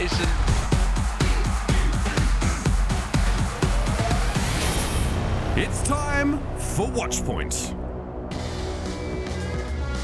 situation. It's time for Watchpoint.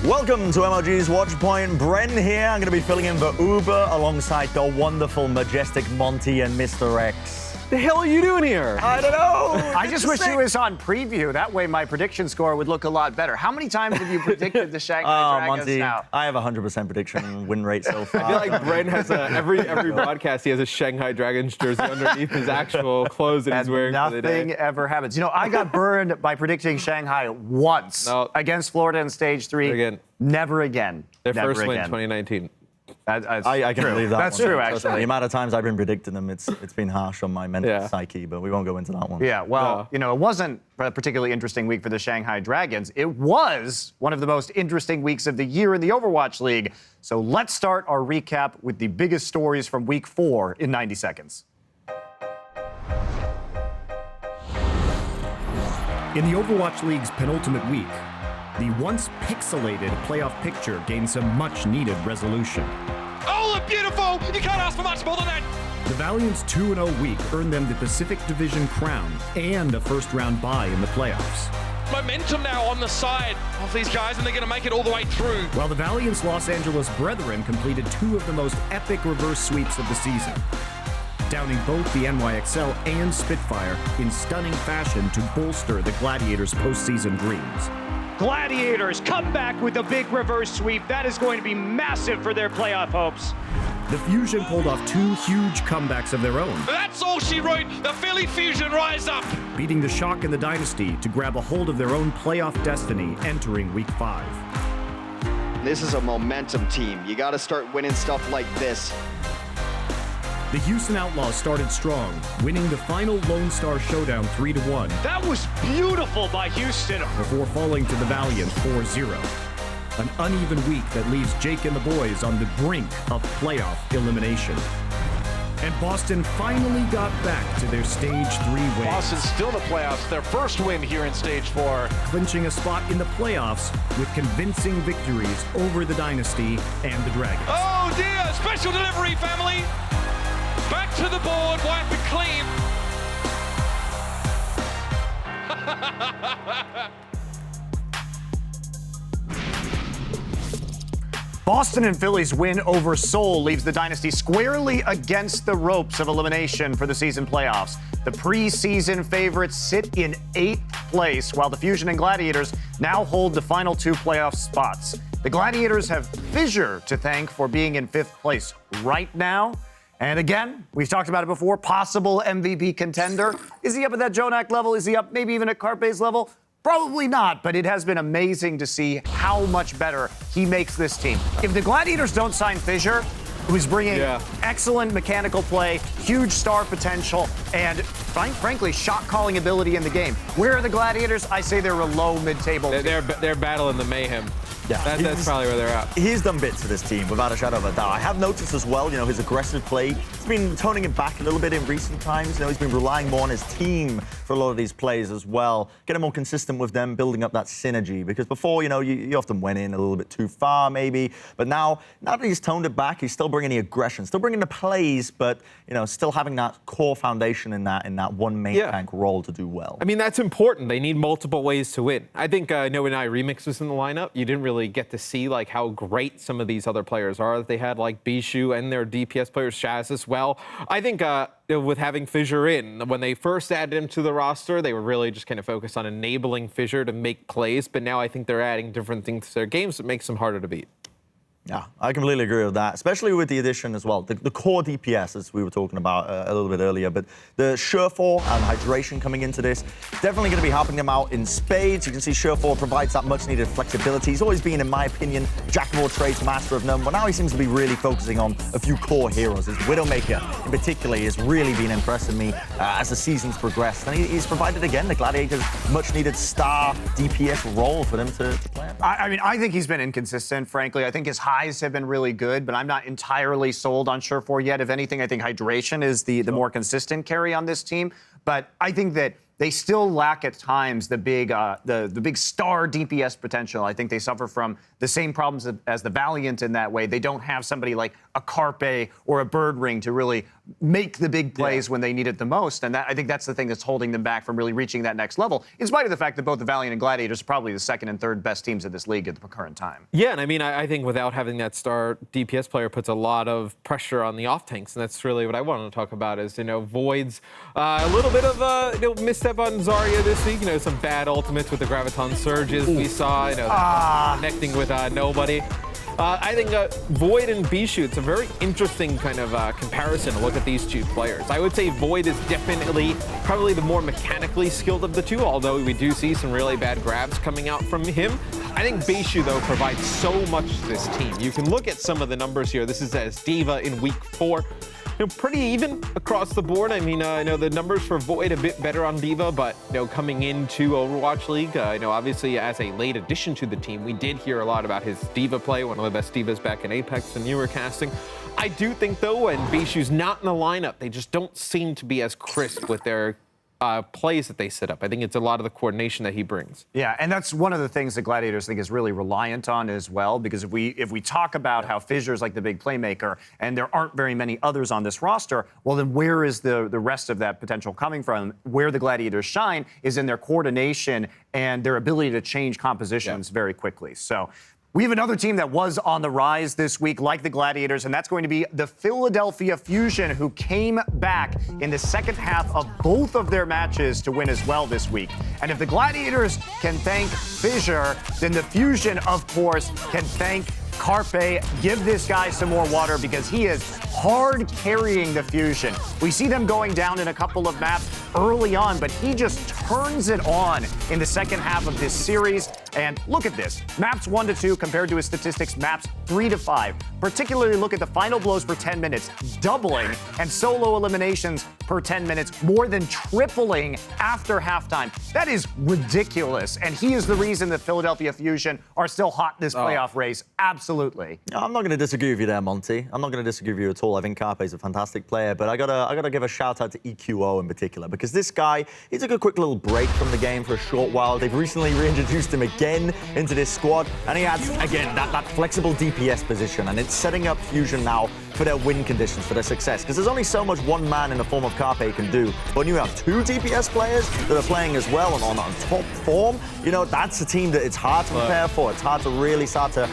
Welcome to MLG's Watchpoint. Bren here. I'm going to be filling in for Uber alongside the wonderful, majestic Monty and Mr. X. The hell are you doing here? I don't know. I just wish he was on preview. That way my prediction score would look a lot better. How many times have you predicted the Shanghai Dragons Monty, now? I have a 100% prediction win rate so far. I feel like Bren has every broadcast he has a Shanghai Dragons jersey underneath his actual clothes that he's wearing for the day. Nothing ever happens. You know, I got burned by predicting Shanghai once against Florida in Stage 3. Again. Never again. Their Never first win, again. 2019. I can believe that. That's one. true, Trust me, actually. The amount of times I've been predicting them, it's been harsh on my mental psyche, but we won't go into that one. Yeah, well, you know, it wasn't a particularly interesting week for the Shanghai Dragons. It was one of the most interesting weeks of the year in the Overwatch League. So let's start our recap with the biggest stories from week 4 in 90 seconds. In the Overwatch League's penultimate week, the once pixelated playoff picture gained some much-needed resolution. Oh, look beautiful! You can't ask for much more than that. The Valiant's 2-0 week earned them the Pacific Division crown and a first-round bye in the playoffs. Momentum now on the side of these guys, and they're going to make it all the way through. While the Valiant's Los Angeles brethren completed 2 of the most epic reverse sweeps of the season, downing both the NYXL and Spitfire in stunning fashion to bolster the Gladiators' postseason dreams. Gladiators come back with a big reverse sweep. That is going to be massive for their playoff hopes. The Fusion pulled off 2 huge comebacks of their own. That's all she wrote. The Philly Fusion rise up. Beating the Shock and the Dynasty to grab a hold of their own playoff destiny entering Week 5. This is a momentum team. You got to start winning stuff like this. The Houston Outlaws started strong, winning the final Lone Star Showdown 3-1. That was beautiful by Houston. Before falling to the Valiant 4-0. An uneven week that leaves Jake and the boys on the brink of playoff elimination. And Boston finally got back to their Stage 3 win. Boston's still in the playoffs, their first win here in Stage 4. Clinching a spot in the playoffs with convincing victories over the Dynasty and the Dragons. Oh dear, special delivery, family. Back to the board, wipe it clean. Boston and Philly's win over Seoul leaves the Dynasty squarely against the ropes of elimination for the season playoffs. The preseason favorites sit in 8th place, while the Fusion and Gladiators now hold the final 2 playoff spots. The Gladiators have Fissure to thank for being in 5th place right now. And again, we've talked about it before, possible MVP contender. Is he up at that Jonak level? Is he up maybe even at Carpe's level? Probably not, but it has been amazing to see how much better he makes this team. If the Gladiators don't sign Fissure, who's bringing excellent mechanical play, huge star potential, and frankly, shot-calling ability in the game, where are the Gladiators? I say they're a low mid-table. They're battling the mayhem. Yeah, that's probably where they're at. He's done bits for this team, without a shadow of a doubt. I have noticed as well, you know, his aggressive play. He's been toning it back a little bit in recent times. You know, he's been relying more on his team for a lot of these plays as well. Getting more consistent with them, building up that synergy. Because before, you know, you often went in a little bit too far, maybe. But now that he's toned it back, he's still bringing the aggression, still bringing the plays, but, you know, still having that core foundation in that one main tank role to do well. I mean, that's important. They need multiple ways to win. I think No and I Remix was in the lineup. You didn't really get to see like how great some of these other players are. They had like Bishu and their DPS players, Shaz as well. I think with having Fissure in, when they first added him to the roster, they were really just kind of focused on enabling Fissure to make plays. But now I think they're adding different things to their games that makes them harder to beat. Yeah, I completely agree with that, especially with the addition as well. The core DPS, as we were talking about a little bit earlier, but the Surefour and Hydration coming into this, definitely going to be helping them out in spades. You can see Surefour provides that much-needed flexibility. He's always been, in my opinion, jack of all trades, master of none, but now he seems to be really focusing on a few core heroes. His Widowmaker, in particular, has really been impressing me as the season's progressed. And he's provided, again, the Gladiators' much-needed star DPS role for them to play. I mean, I think he's been inconsistent, frankly. I think his highs have been really good, but I'm not entirely sold on Surefour yet. If anything, I think Hydration is the more consistent carry on this team. But I think that they still lack at times the big star DPS potential. I think they suffer from the same problems as the Valiant in that way. They don't have somebody like a Carpe or a Bird Ring to really make the big plays when they need it the most. And I think that's the thing that's holding them back from really reaching that next level, in spite of the fact that both the Valiant and Gladiators are probably the second and third best teams in this league at the current time. Yeah, and I mean, I think without having that star DPS player puts a lot of pressure on the off tanks, and that's really what I wanted to talk about is, Void's a little bit of misstep on Zarya this week, some bad ultimates with the Graviton Surges we saw, connecting with nobody. I think Void and Bishu, it's a very interesting kind of comparison to look at these two players. I would say Void is definitely probably the more mechanically skilled of the two, although we do see some really bad grabs coming out from him. I think Bishu, though, provides so much to this team. You can look at some of the numbers here. This is as Diva in week 4. Pretty even across the board. I mean, I know the numbers for Void a bit better on Diva, but coming into Overwatch League, obviously as a late addition to the team, we did hear a lot about his Diva play, one of the best Divas back in Apex and newer casting. I do think, though, when Bishu's not in the lineup, they just don't seem to be as crisp with their plays that they set up. I think it's a lot of the coordination that he brings. Yeah, and that's one of the things that Gladiators think is really reliant on as well, because if we talk about how Fissure's like the big playmaker and there aren't very many others on this roster, well then where is the rest of that potential coming from? Where the Gladiators shine is in their coordination and their ability to change compositions very quickly. So we have another team that was on the rise this week, like the Gladiators, and that's going to be the Philadelphia Fusion, who came back in the second half of both of their matches to win as well this week. And if the Gladiators can thank Fissure, then the Fusion, of course, can thank Carpe. Give this guy some more water because he is hard carrying the Fusion. We see them going down in a couple of maps early on, but he just turns it on in the second half of this series. And look at this. Maps 1 to 2 compared to his statistics, maps 3 to 5. Particularly look at the final blows per 10 minutes, doubling, and solo eliminations per 10 minutes, more than tripling after halftime. That is ridiculous. And he is the reason the Philadelphia Fusion are still hot in this playoff race. Absolutely. I'm not going to disagree with you there, Monty. I'm not going to disagree with you at all. I think Carpe is a fantastic player, but I gotta give a shout out to EQO in particular, because this guy, he took a quick little break from the game for a short while. They've recently reintroduced him again into this squad, and he adds, again, that flexible DPS position, and it's setting up Fusion now for their win conditions, for their success, because there's only so much one man in the form of Carpe can do. But when you have two DPS players that are playing as well and on top form, that's a team that it's hard to prepare for. It's hard to really start to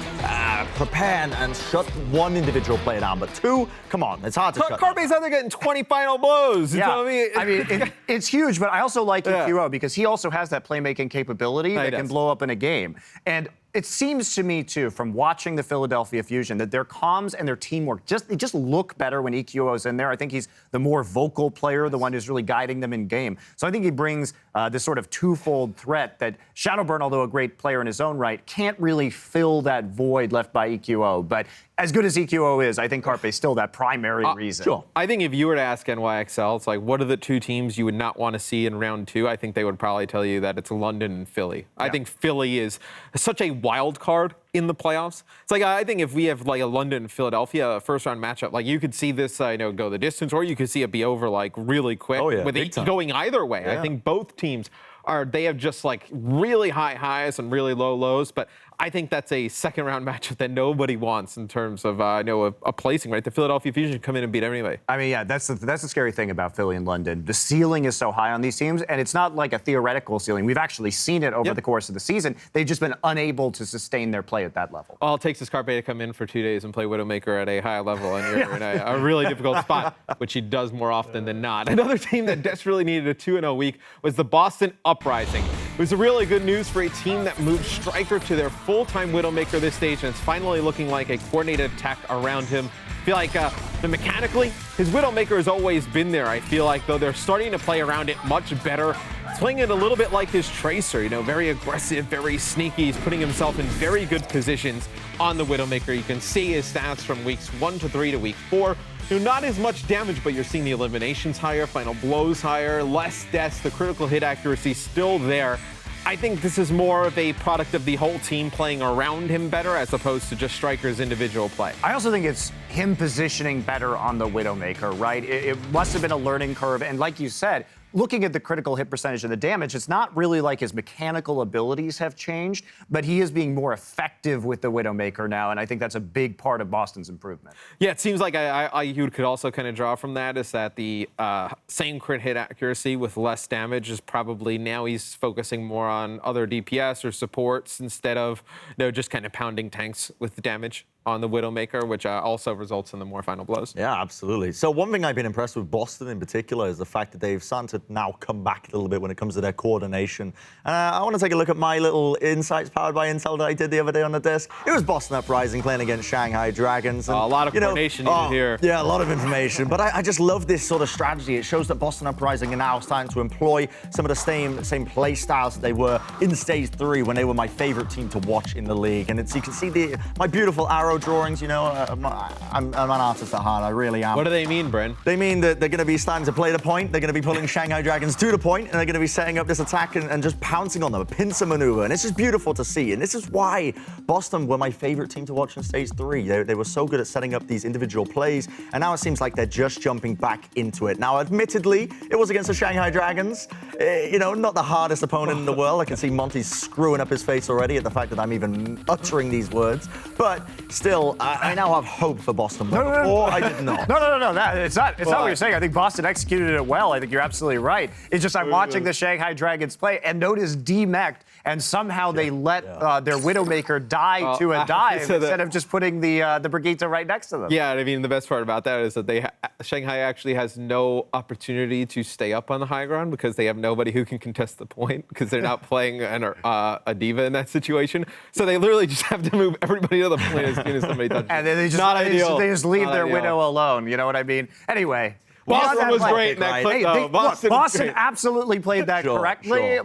prepare and shut one individual player down, but two, come on, it's hard to shut Carpe's out there getting 20 final blows. You know what I mean? It's huge, but I also like EQO because he also has that playmaking capability that can blow up in a game. And it seems to me, too, from watching the Philadelphia Fusion, that their comms and their teamwork they just look better when EQO is in there. I think he's the more vocal player, the one who's really guiding them in game. So I think he brings this sort of twofold threat that Shadowburn, although a great player in his own right, can't really fill that void left by EQO. But as good as EQO is, I think Carpe's still that primary reason. Sure. I think if you were to ask NYXL, it's like, what are the two teams you would not want to see in round 2? I think they would probably tell you that it's London and Philly. I think Philly is such a wild card in the playoffs. It's like, I think if we have like a London and Philadelphia first round matchup, like you could see this, go the distance, or you could see it be over like really quick with it going either way. Yeah. I think both teams they have just like really high highs and really low lows, but I think that's a second round matchup that nobody wants in terms of a placing, right? The Philadelphia Fusion come in and beat anybody. I mean, yeah, that's the scary thing about Philly and London. The ceiling is so high on these teams, and it's not like a theoretical ceiling. We've actually seen it over the course of the season. They've just been unable to sustain their play at that level. All it takes is Carpe to come in for 2 days and play Widowmaker at a high level, and you're in a really difficult spot, which he does more often than not. Another team that desperately needed a 2-0 week was the Boston Uprising. It was really good news for a team that moved Striker to their full-time Widowmaker this stage, and it's finally looking like a coordinated attack around him. I feel like mechanically, his Widowmaker has always been there. I feel like, though, they're starting to play around it much better. Playing it a little bit like his Tracer, very aggressive, very sneaky. He's putting himself in very good positions on the Widowmaker. You can see his stats from weeks 1 to 3 to week 4. Not as much damage, but you're seeing the eliminations higher, final blows higher, less deaths, the critical hit accuracy still there. I think this is more of a product of the whole team playing around him better as opposed to just Striker's individual play. I also think him positioning better on the Widowmaker, right? It must have been a learning curve. And like you said, looking at the critical hit percentage of the damage, it's not really like his mechanical abilities have changed, but he is being more effective with the Widowmaker now, and I think that's a big part of Boston's improvement. Yeah, it seems like you could also kind of draw from that is that the same crit hit accuracy with less damage is probably now he's focusing more on other DPS or supports instead of just kind of pounding tanks with the damage on the Widowmaker, which also results in the more final blows. Yeah, absolutely. So one thing I've been impressed with Boston in particular is the fact that they've started to now come back a little bit when it comes to their coordination. I want to take a look at my little insights powered by Intel that I did the other day on the desk. It was Boston Uprising playing against Shanghai Dragons. And, a lot of coordination needed here. Yeah, a lot of information. But I just love this sort of strategy. It shows that Boston Uprising are now starting to employ some of the same play styles that they were in Stage 3 when they were my favorite team to watch in the league. And you can see my beautiful arrow drawings, I'm an artist at heart, I really am. What do they mean, Bryn? They mean that they're going to be starting to play the point, they're going to be pulling Shanghai Dragons to the point, and they're going to be setting up this attack and just pouncing on them, a pincer maneuver, and it's just beautiful to see. And this is why Boston were my favorite team to watch in Stage 3. They were so good at setting up these individual plays, and now it seems like they're just jumping back into it. Now, admittedly, it was against the Shanghai Dragons, not the hardest opponent in the world. I can see Monty's screwing up his face already at the fact that I'm even uttering these words, but still, I now have hope for Boston. Before, I did not. No. It's not what you're saying. I think Boston executed it well. I think you're absolutely right. It's just I'm watching the Shanghai Dragons play and notice D-mech'd, and somehow they let their Widowmaker die to a dive instead of just putting the Brigitte right next to them. Yeah, I mean, the best part about that is that Shanghai actually has no opportunity to stay up on the high ground because they have nobody who can contest the point because they're not playing a diva in that situation. So they literally just have to move everybody to the point as soon as somebody touches. And then they just leave their Widow alone. You know what I mean? Anyway. Boston was great in that clip, though. Boston absolutely played that correctly,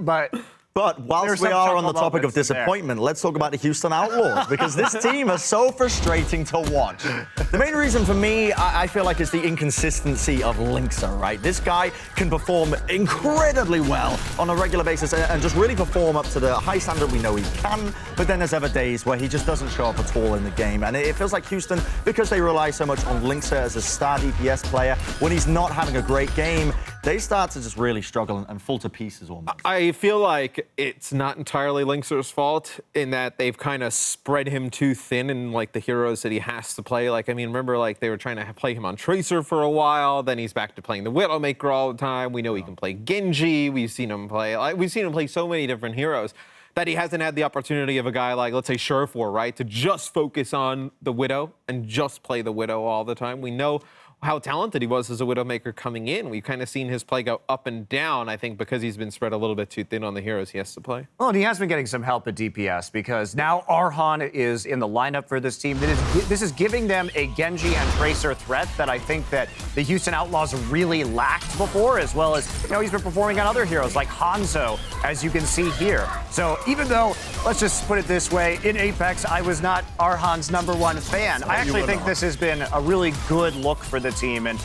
But whilst we are on the topic of disappointment, let's talk about the Houston Outlaws, because this team is so frustrating to watch. The main reason for me, I feel like, is the inconsistency of Linksa, right? This guy can perform incredibly well on a regular basis and just really perform up to the high standard we know he can, but then there's other days where he just doesn't show up at all in the game. And it feels like Houston, because they rely so much on Linksa as a star DPS player, when he's not having a great game, they start to just really struggle and fall to pieces almost. I feel like it's not entirely Linksa's fault in that they've kind of spread him too thin in like the heroes that he has to play. Like, I mean, remember like they were trying to play him on Tracer for a while, then he's back to playing the Widowmaker all the time. We know he can play Genji. We've seen him play so many different heroes that he hasn't had the opportunity of a guy like, let's say, Surefour, right, to just focus on the Widow and just play the Widow all the time. We know how talented he was as a Widowmaker coming in. We've kind of seen his play go up and down, I think, because he's been spread a little bit too thin on the heroes he has to play. Well, and he has been getting some help at DPS because now Arhan is in the lineup for this team. This is giving them a Genji and Tracer threat that I think that the Houston Outlaws really lacked before, as well as, he's been performing on other heroes like Hanzo, as you can see here. So even though, let's just put it this way, in Apex, I was not Arhan's #1 fan. I actually think this has been a really good look for the team, and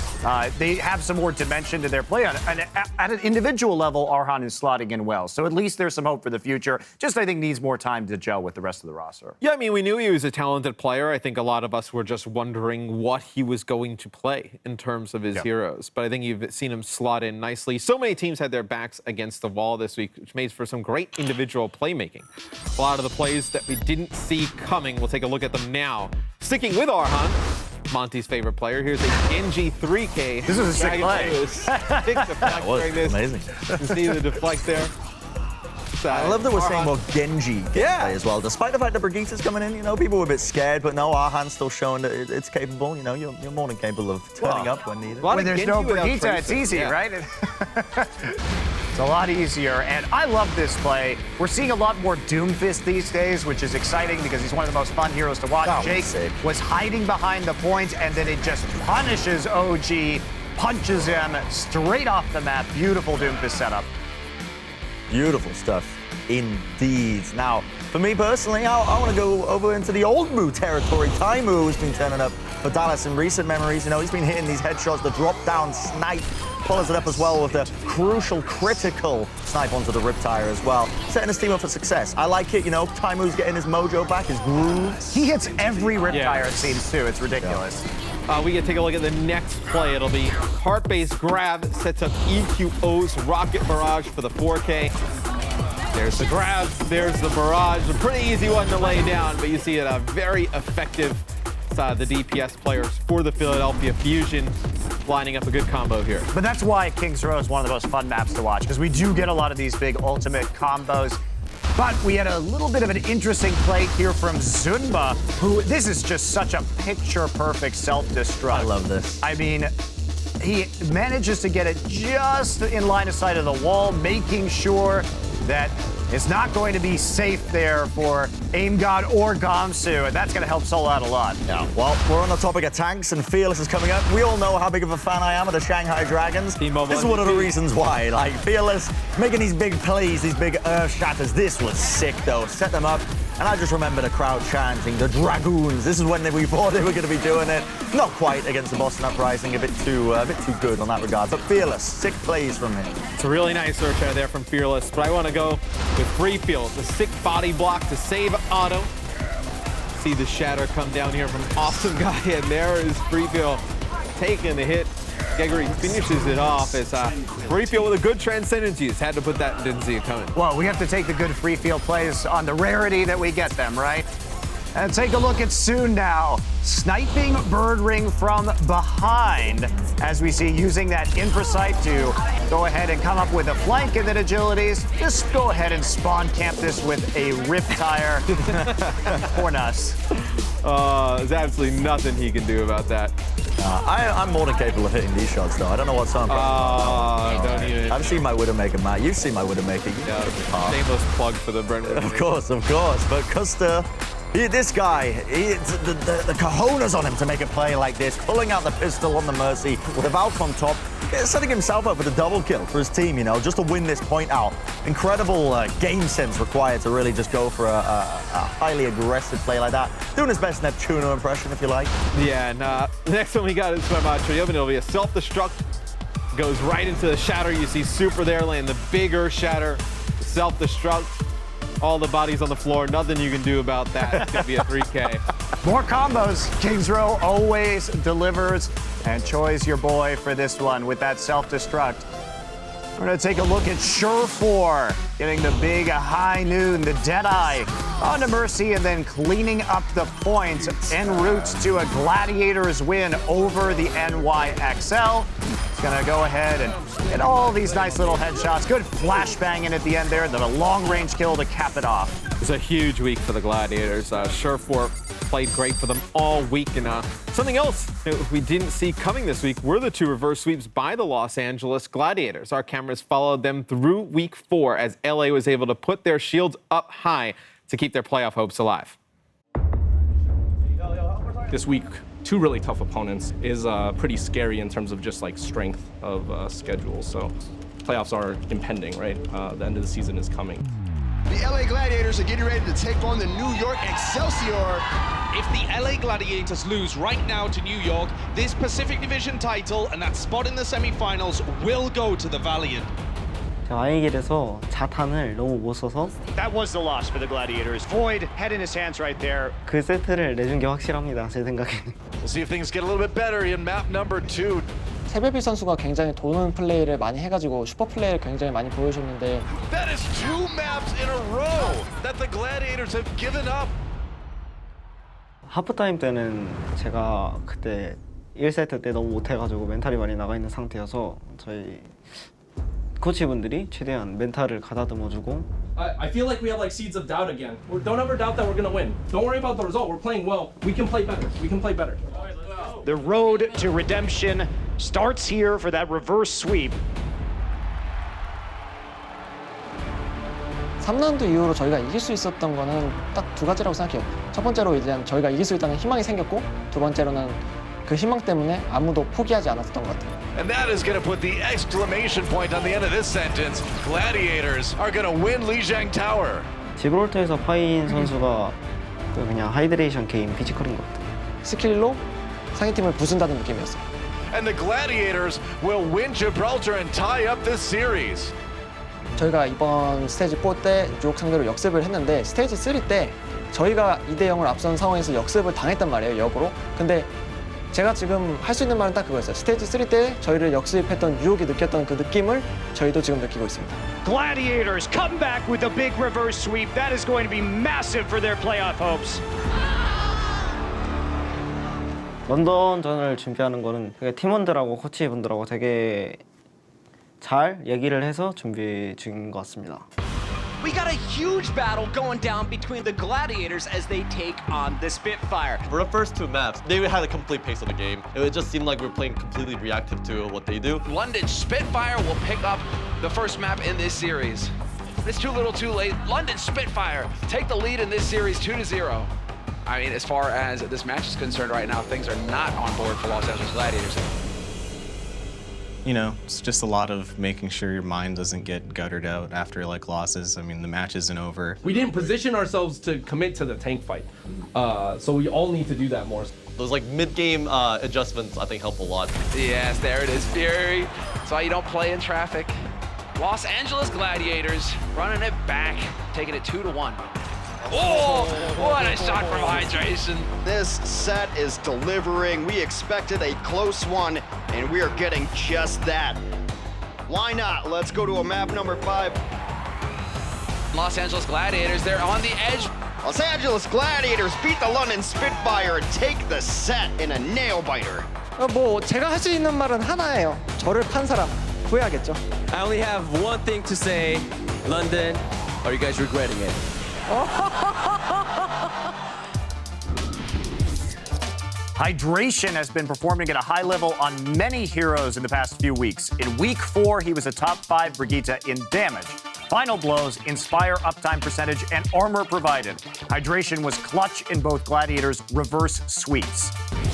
they have some more dimension to their play. And at an individual level, Arhan is slotting in well. So at least there's some hope for the future. Just, I think, needs more time to gel with the rest of the roster. Yeah, I mean, we knew he was a talented player. I think a lot of us were just wondering what he was going to play in terms of his heroes. But I think you've seen him slot in nicely. So many teams had their backs against the wall this week, which made for some great individual playmaking. A lot of the plays that we didn't see coming, we'll take a look at them now. Sticking with Arhan, Monty's favorite player. Here's a Genji 3K. This is a sick play. That was amazing. You see the deflect there. I love that we're seeing more Genji gameplay as well. Despite the fact that Brigitte is coming in, people were a bit scared, but no, Arhan's still showing that it's capable. You're more than capable of turning up when needed. When there's no Brigitte, it's easy, right? It's a lot easier, and I love this play. We're seeing a lot more Doomfist these days, which is exciting because he's one of the most fun heroes to watch. Jake was hiding behind the point, and then it just punishes OG, punches him straight off the map. Beautiful Doomfist setup. Beautiful stuff, indeed. Now, for me personally, I want to go over into the old Moo territory. Taimu has been turning up for Dallas in recent memories. He's been hitting these headshots, the drop-down snipe, follows it up as well with the crucial, critical snipe onto the Riptire as well, setting his team up for success. I like it, Taimu's getting his mojo back, his groove. He hits every Riptire, it seems, too. It's ridiculous. We can take a look at the next play. It'll be heart-based grab, sets up EQO's Rocket Barrage for the 4K. There's the grab, there's the barrage. A pretty easy one to lay down, but you see it very effective. The DPS players for the Philadelphia Fusion lining up a good combo here. But that's why Kings Row is one of the most fun maps to watch, because we do get a lot of these big ultimate combos. But we had a little bit of an interesting play here from Zunba, who, this is just such a picture-perfect self-destruct. I love this. I mean, he manages to get it just in line of sight of the wall, making sure that it's not going to be safe there for Aim God or Gamsu, and that's going to help Solo out a lot. Yeah, well, we're on the topic of tanks, and Fearless is coming up. We all know how big of a fan I am of the Shanghai Dragons. This is one of the reasons why. Like, Fearless making these big plays, these big earth shatters. This was sick, though. Set them up, and I just remember the crowd chanting, the Dragoons. This is when we thought they were going to be doing it. Not quite against the Boston Uprising, a bit too good on that regard. But Fearless, sick plays from him. It's a really nice search out there from Fearless, but I want to go with Free Field, the sick body block to save Otto. See the shatter come down here from Awesome Guy, and there is Free Field taking the hit. Gregory finishes it off as Free Field with a good transcendency. Had to put that, didn't see it coming. Well, we have to take the good free field plays on the rarity that we get them, right? And take a look at Soon now. Sniping Bird Ring from behind, as we see using that infrasight to go ahead and come up with a flank, and then agilities. Just go ahead and spawn camp this with a rip tire. Poor Nuss. There's absolutely nothing he can do about that. I'm more than capable of hitting these shots, though. I don't know what's on. Don't even. I've seen my Widowmaker, Matt. You've seen my Widowmaker. Shameless plug for the Brentwood. Of course. But Custer, this guy, the cojones on him to make a play like this, pulling out the pistol on the Mercy, the Valk on top, setting himself up with a double kill for his team, just to win this point out. Incredible game sense required to really just go for a highly aggressive play like that. Doing his best Neptuno impression, if you like. Yeah, and the next one we got is from Trioven. It'll be a self-destruct. Goes right into the shatter. You see Super there laying the bigger shatter. Self-destruct. All the bodies on the floor. Nothing you can do about that. It's going to be a 3K. More combos. Kings Row always delivers. And Choi's your boy for this one with that self-destruct. We're going to take a look at Sure4, getting the big high noon, the Deadeye onto Mercy, and then cleaning up the points en route to a Gladiators win over the NYXL. He's going to go ahead and get all these nice little headshots. Good flashbanging at the end there, then a long-range kill to cap it off. It's a huge week for the Gladiators. Sure4 played great for them all week. And something else that we didn't see coming this week were the 2 reverse sweeps by the Los Angeles Gladiators. Our cameras followed them through week 4 as LA was able to put their shields up high to keep their playoff hopes alive. This week, 2 really tough opponents is pretty scary in terms of just like strength of schedule. So playoffs are impending, right? The end of the season is coming. The LA Gladiators are getting ready to take on the New York Excelsior. If the LA Gladiators lose right now to New York, this Pacific Division title and that spot in the semifinals will go to the Valiant. 아이길에서 자탄을 너무 못 써서 That was the loss for the Gladiators. Void, head in his hands right there. 그 세트를 내준 게 확실합니다, 제 생각에는. We'll see if things get a little bit better in map number 2. 세베비 선수가 굉장히 도는 플레이를 많이 해가지고 슈퍼 플레이를 굉장히 많이 보여줬는데 That is 2 maps in a row that the Gladiators have given up. 하프타임 때는 제가 그때 1세트 때 너무 못해가지고 멘탈이 많이 나가 있는 상태여서 저희 코치분들이 최대한 멘탈을 가다듬어주고 I feel like we have like seeds of doubt again. Don't ever doubt that we're gonna win. Don't worry about the result. We're playing well. We can play better. We can play better. The road to redemption starts here for that reverse sweep. 3라운드 이후로 저희가 이길 수 있었던 거는 딱 2가지라고 생각해요. 첫 번째로 이제 저희가 이길 수 있다는 희망이 생겼고, 두 번째로는 그 희망 때문에 아무도 포기하지 않았던 것 같아요. And that is going to put the exclamation point on the end of this sentence. Gladiators are going to win Lijiang Tower. 지브롤터에서 파인 선수가 그냥 하이드레이션 게임 피지컬인 것 같아요. 스킬로 상대팀을 부순다는 느낌이었어요. And the Gladiators will win Gibraltar and tie up this series. 저희가 이번 스테이지 4 때 뉴욕 상대로 역습을 했는데 스테이지 3 때 저희가 2대 0을 앞선 상황에서 역습을 당했단 말이에요, 역으로. 근데 제가 지금 할 수 있는 말은 딱 그거였어요. 스테이지 3 때 저희를 역습했던 유혹이 느꼈던 그 느낌을 저희도 지금 느끼고 있습니다. Gladiators come back with a big reverse sweep. That is going to be massive for their playoff hopes. 런던전을 준비하는 거는 팀원들하고 코치분들하고 되게 잘 얘기를 해서 준비 중인 것 같습니다. We got a huge battle going down between the Gladiators as they take on the Spitfire. For the first two maps, they had a complete pace of the game. It just seemed like we were playing completely reactive to what they do. London Spitfire will pick up the first map in this series. It's too little too late. London Spitfire take the lead in this series 2-0. I mean, as far as this match is concerned right now, things are not on board for Los Angeles Gladiators. You know, it's just a lot of making sure your mind doesn't get guttered out after like losses. I mean, the match isn't over. We didn't position ourselves to commit to the tank fight, so we all need to do that more. Those like mid-game adjustments, I think, help a lot. Yes, there it is, Fury. That's why you don't play in traffic. Los Angeles Gladiators running it back, taking it 2-1. Oh, what a shot from Hydration. This set is delivering. We expected a close one, and we are getting just that. Why not? Let's go to a map number 5. Los Angeles Gladiators, they're on the edge. Los Angeles Gladiators beat the London Spitfire and take the set in a nail-biter. 뭐 제가 할 수 있는 말은 하나예요. 저를 판 사람 후회하겠죠. I only have one thing to say. London, are you guys regretting it? Hydration has been performing at a high level on many heroes in the past few weeks. In week 4, he was a top 5 Brigitte in damage, final blows, inspire uptime percentage, and armor provided. Hydration was clutch in both Gladiators' reverse sweeps.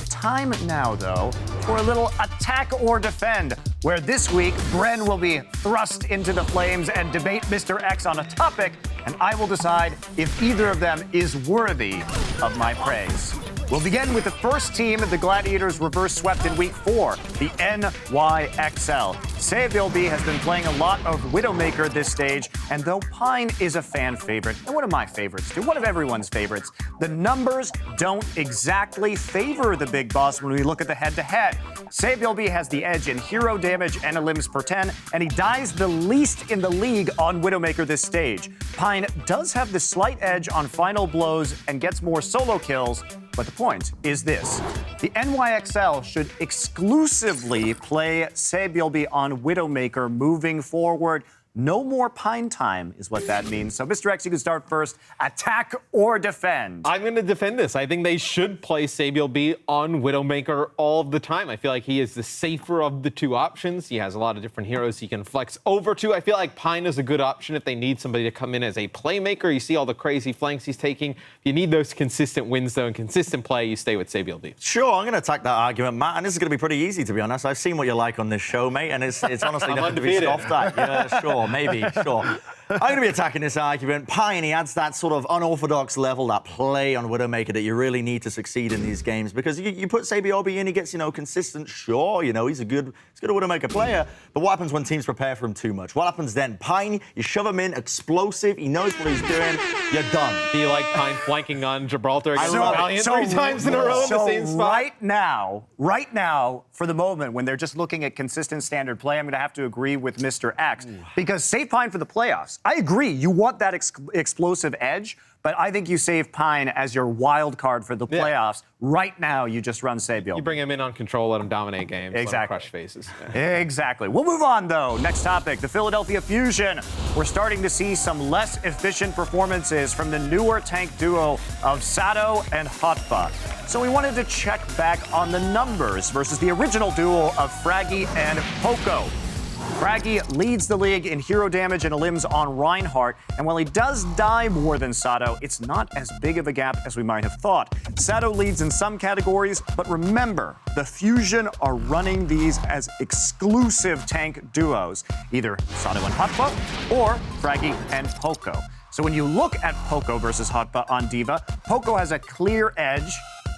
Time now, though, for a little attack or defend, where this week, Bren will be thrust into the flames and debate Mr. X on a topic, and I will decide if either of them is worthy of my praise. We'll begin with the first team the Gladiators reverse swept in week 4, the NYXL. Sebilby has been playing a lot of Widowmaker this stage, and though Pine is a fan favorite, and one of my favorites too, one of everyone's favorites, the numbers don't exactly favor the big boss when we look at the head-to-head. Sebilby has the edge in hero damage and elims per 10, and he dies the least in the league on Widowmaker this stage. Pine does have the slight edge on final blows and gets more solo kills, but the point is this. The NYXL should exclusively play Sebilby on Widowmaker moving forward. No more Pine time is what that means. So, Mr. X, you can start first. Attack or defend? I'm going to defend this. I think they should play Sebilby on Widowmaker all the time. I feel like he is the safer of the two options. He has a lot of different heroes he can flex over to. I feel like Pine is a good option if they need somebody to come in as a playmaker. You see all the crazy flanks he's taking. If you need those consistent wins, though, and consistent play, you stay with Sebilby. Sure, I'm going to attack that argument, Matt, and this is going to be pretty easy, to be honest. I've seen what you're like on this show, mate, and it's honestly nothing to be scoffed at. Yeah, sure. Maybe, sure. I'm going to be attacking this argument. Pine, he adds that sort of unorthodox level, that play on Widowmaker that you really need to succeed in these games, because you put Sebilby in, he gets, consistent, sure, he's a good Widowmaker player, but what happens when teams prepare for him too much? What happens then? Pine, you shove him in, explosive, he knows what he's doing, you're done. Do you like Pine flanking on Gibraltar against Valiant 3 times in a row in the same spot? Right now, for the moment, when they're just looking at consistent standard play, I'm going to have to agree with Mr. X, because save Pine for the playoffs. I agree, you want that explosive edge, but I think you save Pine as your wild card for the playoffs. Yeah. Right now, you just run Sebilby. You bring him in on control, let him dominate games, exactly. Let him crush faces. Yeah. Exactly. We'll move on, though. Next topic, the Philadelphia Fusion. We're starting to see some less efficient performances from the newer tank duo of Sato and Hotpot. So we wanted to check back on the numbers versus the original duo of Fraggy and Poco. Fraggy leads the league in hero damage and elims on Reinhardt, and while he does die more than Sato, it's not as big of a gap as we might have thought. Sato leads in some categories, but remember, the Fusion are running these as exclusive tank duos, either Sato and Hotpot or Fraggy and Poco. So when you look at Poco versus Hotpot on Diva, Poco has a clear edge,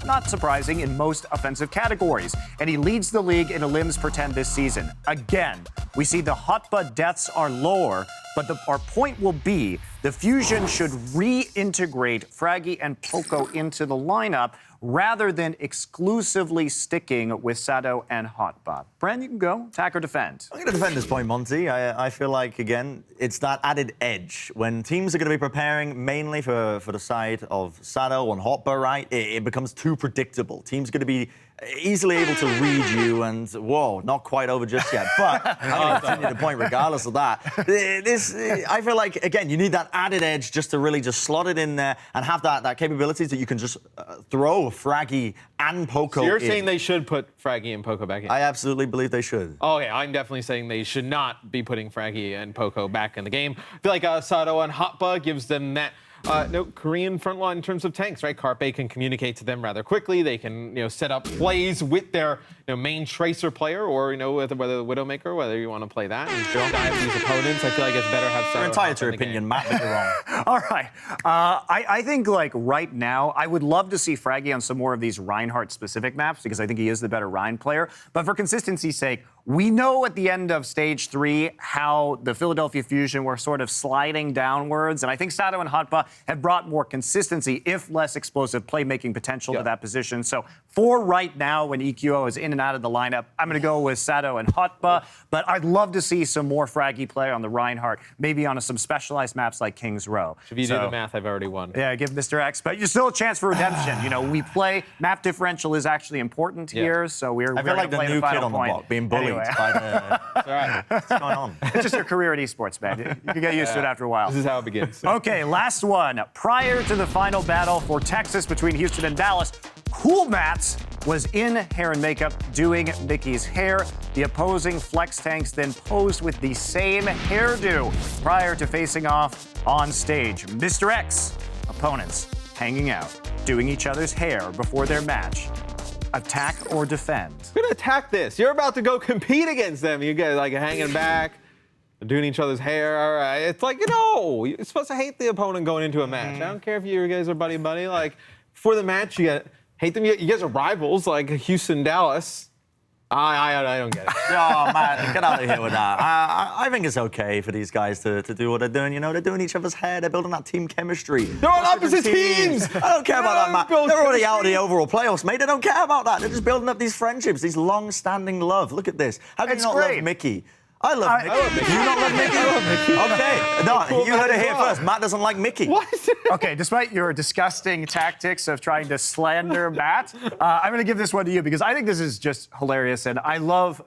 not surprising, in most offensive categories, and he leads the league in elims per 10 this season. Again, we see the Hotpot deaths are lower, but our point will be the Fusion should reintegrate Fraggy and Poco into the lineup rather than exclusively sticking with Sato and Hotpot. Bren, you can go. Attack or defend? I'm going to defend this point, Monty. I feel like, again, it's that added edge. When teams are going to be preparing mainly for the side of Sato and Hotpot, right, it becomes too predictable. Teams are going to be easily able to read you and, whoa, not quite over just yet. But I'm going to continue the point regardless of that. I feel like, again, you need that added edge just to really just slot it in there and have that capability that you can just throw Fraggy and Poco So you're in. saying they should put Fraggy and Poco back in? I absolutely believe they should. Oh, yeah, I'm definitely saying they should not be putting Fraggy and Poco back in the game. I feel like Sato and Hotpot gives them that Korean front line in terms of tanks, right? Carpe can communicate to them rather quickly. They can, set up plays with their main tracer player, or whether the Widowmaker, whether you want to play that and dive these opponents. I feel like it's better to have Sato. You're entitled to your opinion, Matt, but you're wrong. All right. I think, like, right now, I would love to see Fraggy on some more of these Reinhardt-specific maps because I think he is the better Rein player. But for consistency's sake, we know at the end of Stage 3 how the Philadelphia Fusion were sort of sliding downwards, and I think Sato and Hotpot have brought more consistency, if less explosive playmaking potential to that position. So for right now, when EQO is in and out of the lineup, I'm going to go with Sato and Hotpot, but I'd love to see some more Fraggy play on the Reinhardt, maybe on some specialized maps like King's Row. If you do the math, I've already won. Yeah, give Mr. X, but you're still a chance for redemption. We play, map differential is actually important here, so I feel like the new kid on the block being bullied by the... It's all right. What's going on? It's just your career at esports, man. You can get used to it after a while. This is how it begins. Okay, last one. Prior to the final battle for Texas between Houston and Dallas, Cool Mats was in hair and makeup doing Mickey's hair. The opposing Flex Tanks then posed with the same hairdo prior to facing off on stage. Mr. X, opponents hanging out, doing each other's hair before their match. Attack or defend? We're going to attack this. You're about to go compete against them. You guys like hanging back, doing each other's hair. All right. It's like, you're supposed to hate the opponent going into a match. I don't care if you guys are buddy-buddy. Like, for the match, you hate them. You guys are rivals, like Houston, Dallas. I don't get it. Oh, man, get out of here with that. I think it's okay for these guys to do what they're doing. They're doing each other's hair. They're building that team chemistry. They're on opposite teams. I don't care about that, Matt. They're already out of the overall playoffs, mate. They don't care about that. They're just building up these friendships, these long-standing love. Look at this. How can you not love Mickey? I love Mickey. You not love Mickey? I love Mickey. Okay. No, you heard it here first. Matt doesn't like Mickey. What? Okay, despite your disgusting tactics of trying to slander Matt, I'm going to give this one to you because I think this is just hilarious, and I love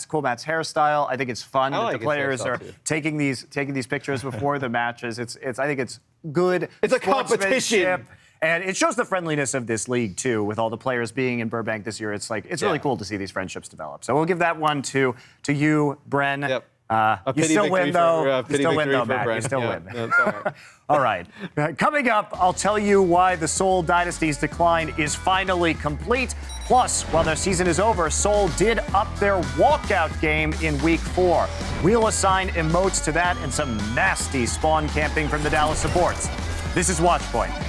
Cool Matt's hairstyle. I think it's fun that the players are taking these pictures before the matches. I think it's good. It's a competition. And it shows the friendliness of this league, too, with all the players being in Burbank this year. It's really cool to see these friendships develop. So we'll give that one to you, Bren. Yep. You still win, though. You still win, though, Matt. You still win. All right. All right. Coming up, I'll tell you why the Seoul Dynasty's decline is finally complete. Plus, while their season is over, Seoul did up their walkout game in Week 4. We'll assign emotes to that and some nasty spawn camping from the Dallas supports. This is Watchpoint.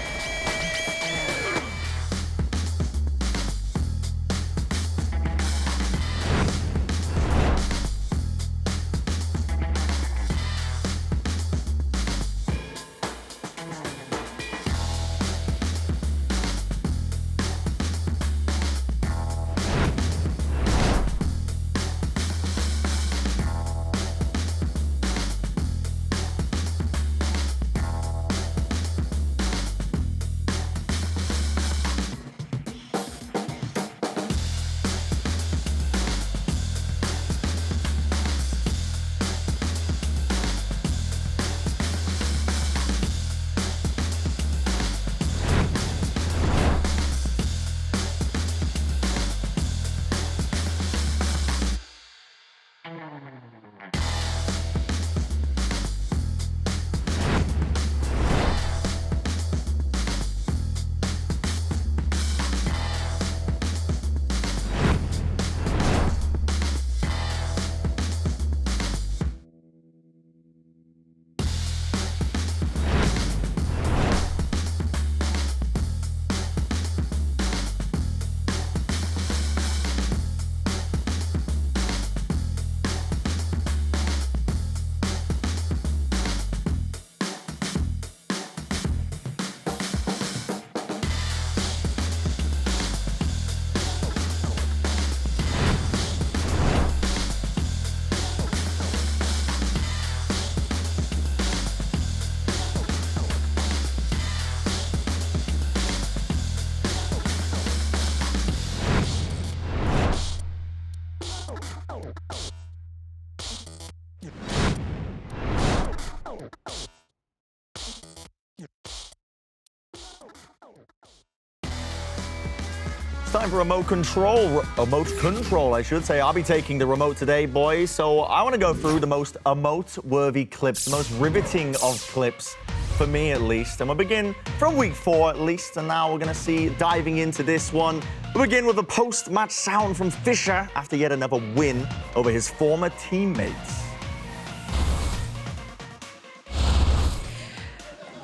time for remote control. Remote control, I should say. I'll be taking the remote today, boys. So I want to go through the most emote-worthy clips, the most riveting of clips, for me at least. And we'll begin from week 4 at least. And now we're going to see, diving into this one, we'll begin with a post-match sound from Fischer after yet another win over his former teammates.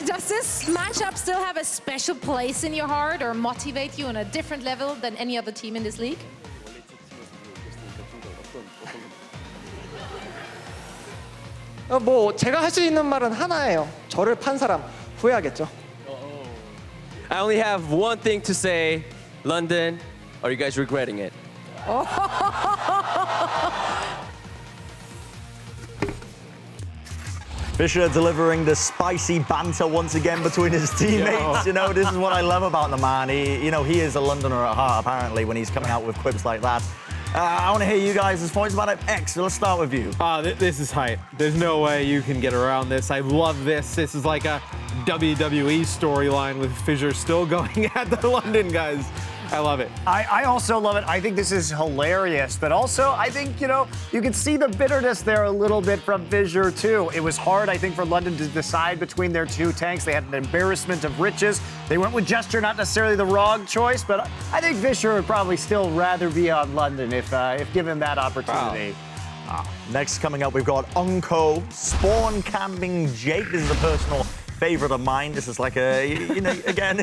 Does this matchup still have a special place in your heart or motivate you on a different level than any other team in this league? 뭐 제가 할 수 있는 말은 하나예요. 저를 판 사람 후회하겠죠. I only have one thing to say, London. Are you guys regretting it? Fischer delivering the spicy banter once again between his teammates. You know, this is what I love about the man. He is a Londoner at heart, apparently, when he's coming out with quips like that. I want to hear you guys' points about it. X, let's start with you. This is hype. There's no way you can get around this. I love this. This is like a WWE storyline with Fischer still going at the London guys. I love it. I also love it. I think this is hilarious, but also I think, you can see the bitterness there a little bit from Fischer too. It was hard, I think, for London to decide between their two tanks. They had an embarrassment of riches. They went with Gesture, not necessarily the wrong choice, but I think Fischer would probably still rather be on London if given that opportunity. Wow. Next coming up, we've got Unco, Spawn Camping Jake. This is a personal favorite of mine. This is like again,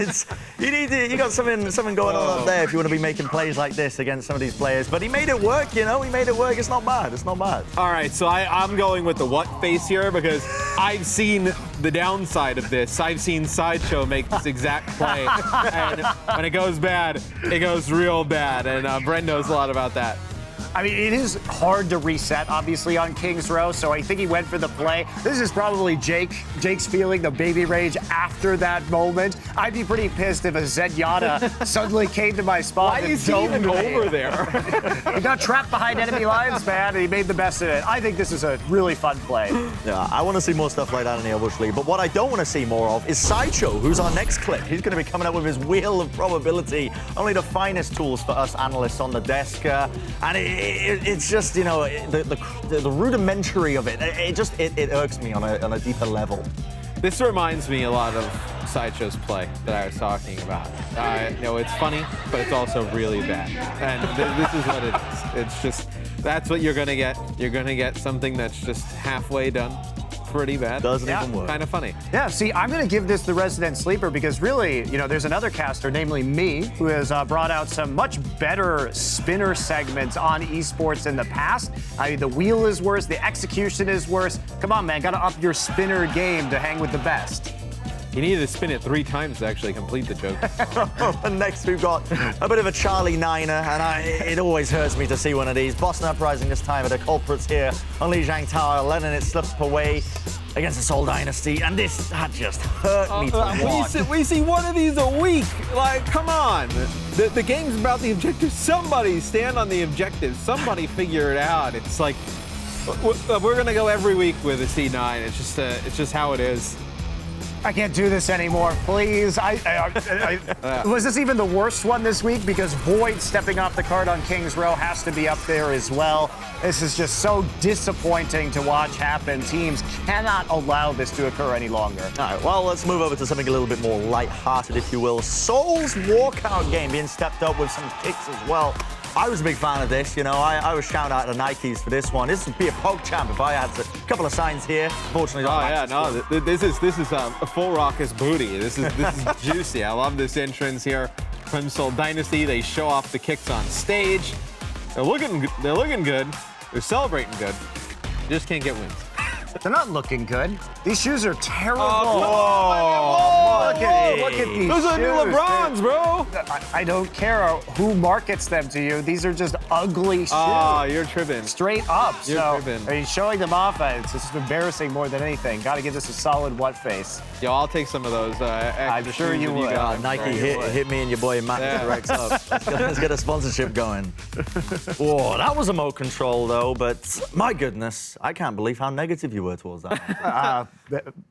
you got something going on up there if you want to be making plays like this against some of these players. But he made it work, he made it work. It's not bad. It's not bad. All right, so I'm going with the what face here because I've seen the downside of this. I've seen Sideshow make this exact play, and when it goes bad, it goes real bad. And Brent knows a lot about that. I mean, it is hard to reset, obviously, on King's Row, so I think he went for the play. This is probably Jake's feeling the baby rage after that moment. I'd be pretty pissed if a Zenyatta suddenly came to my spot. Why is he even over there? He got trapped behind enemy lines, man, and he made the best of it. I think this is a really fun play. Yeah, I want to see more stuff like that in the Overwatch League, but what I don't want to see more of is Sideshow, who's our next clip. He's going to be coming up with his wheel of probability. Only the finest tools for us analysts on the desk, and it's just, the rudimentary of it. It irks me on a deeper level. This reminds me a lot of Sideshow's play that I was talking about. It's funny, but it's also really bad. And this is what it is. It's just, that's what you're going to get. You're going to get something that's just halfway done. Pretty bad. Doesn't even work. Kind of funny. Yeah, see, I'm going to give this the resident sleeper because really, there's another caster, namely me, who has brought out some much better spinner segments on esports in the past. I mean, the wheel is worse, the execution is worse. Come on, man, got to up your spinner game to hang with the best. You needed to spin it 3 times to actually complete the joke. And next we've got a bit of a Charlie Niner, and it always hurts me to see one of these. Boston Uprising this time, the culprits here on Lijiang Tower, letting it slip away against the Seoul Dynasty, and that just hurt me to watch. We see one of these a week. Like, come on. The game's about the objectives. Somebody stand on the objectives. Somebody figure it out. It's like, we're going to go every week with a C9. It's just how it is. I can't do this anymore, please. Was this even the worst one this week? Because Void stepping off the card on King's Row has to be up there as well. This is just so disappointing to watch happen. Teams cannot allow this to occur any longer. All right, well, let's move over to something a little bit more lighthearted, if you will. Seoul's walkout game being stepped up with some kicks as well. I was a big fan of this, I was shouting out the Nikes for this one. This would be a Poke champ if I had a couple of signs here. Fortunately, this is a full raucous booty. This is juicy. I love this entrance here from Seoul Dynasty. They show off the kicks on stage. They're looking good. They're celebrating good. Just can't get wins. They're not looking good. These shoes are terrible. Look at these Those are shoes, new LeBrons, bro. I don't care who markets them to you. These are just ugly shoes. Oh, you're tripping. Straight up. You're tripping. Are you showing them off? It's just embarrassing more than anything. Got to give this a solid what face. Yo, I'll take some of those. I'm sure you would. Nike, hit me and your boy Matt Rex up. Let's get a sponsorship going. Whoa, that was a remote control, though. But my goodness, I can't believe how negative you were towards that.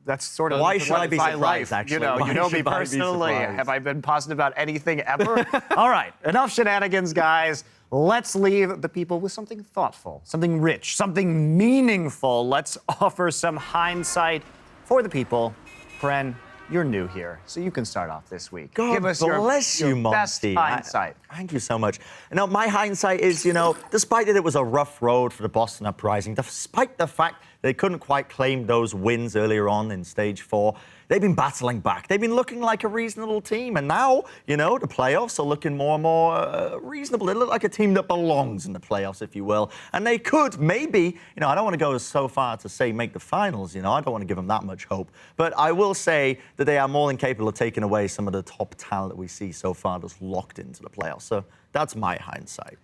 That's sort of why should I be my surprised? life. Actually, You know me should I be personally. surprised? Have I been positive about anything ever? All right, enough shenanigans, guys. Let's leave the people with something thoughtful, something rich, something meaningful. Let's offer some hindsight for the people. Pren, you're new here, so you can start off this week. God Give us bless your you, best Monty. hindsight. Thank you so much. Now, my hindsight is, despite that it was a rough road for the Boston Uprising, despite the fact they couldn't quite claim those wins earlier on in Stage 4, they've been battling back. They've been looking like a reasonable team. And now, the playoffs are looking more and more reasonable. They look like a team that belongs in the playoffs, if you will. And they could maybe, I don't want to go so far to say make the finals, I don't want to give them that much hope. But I will say that they are more than capable of taking away some of the top talent that we see so far that's locked into the playoffs. So that's my hindsight.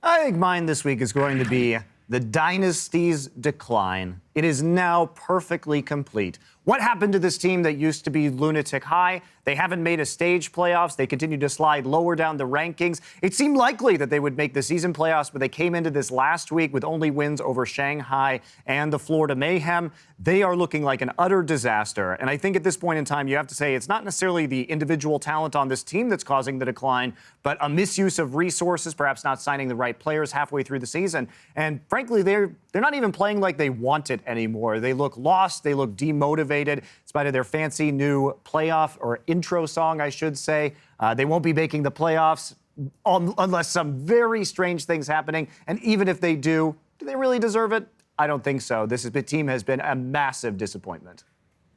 I think mine this week is going to be the dynasty's decline. It is now perfectly complete. What happened to this team that used to be lunatic high? They haven't made a stage playoffs. They continue to slide lower down the rankings. It seemed likely that they would make the season playoffs, but they came into this last week with only wins over Shanghai and the Florida Mayhem. They are looking like an utter disaster. And I think at this point in time, you have to say it's not necessarily the individual talent on this team that's causing the decline, but a misuse of resources, perhaps not signing the right players halfway through the season. And frankly, they're not even playing like they want it anymore. They look lost. They look demotivated in spite of their fancy new playoff or intro song, I should say. They won't be making the playoffs unless some very strange things happening. And even if they do they really deserve it? I don't think so. This team has been a massive disappointment.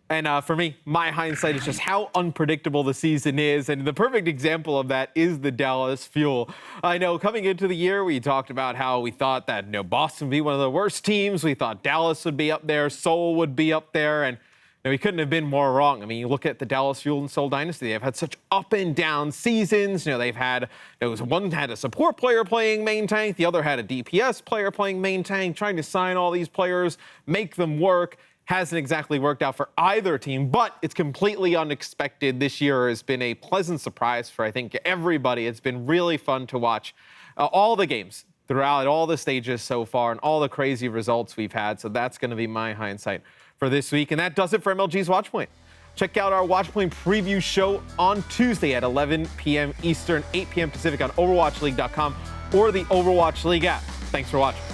And for me, my hindsight is just how unpredictable the season is. And the perfect example of that is the Dallas Fuel. I know coming into the year, we talked about how we thought that Boston would be one of the worst teams. We thought Dallas would be up there, Seoul would be up there. And we couldn't have been more wrong. I mean, you look at the Dallas Fuel and Seoul Dynasty. They've had such up and down seasons. They've had, one had a support player playing main tank. The other had a DPS player playing main tank, trying to sign all these players, make them work. Hasn't exactly worked out for either team, but it's completely unexpected. This year has been a pleasant surprise for, I think, everybody. It's been really fun to watch all the games throughout all the stages so far and all the crazy results we've had. So that's going to be my hindsight for this week. And that does it for MLG's Watchpoint. Check out our Watchpoint preview show on Tuesday at 11 p.m. Eastern, 8 p.m. Pacific on OverwatchLeague.com or the Overwatch League app. Thanks for watching.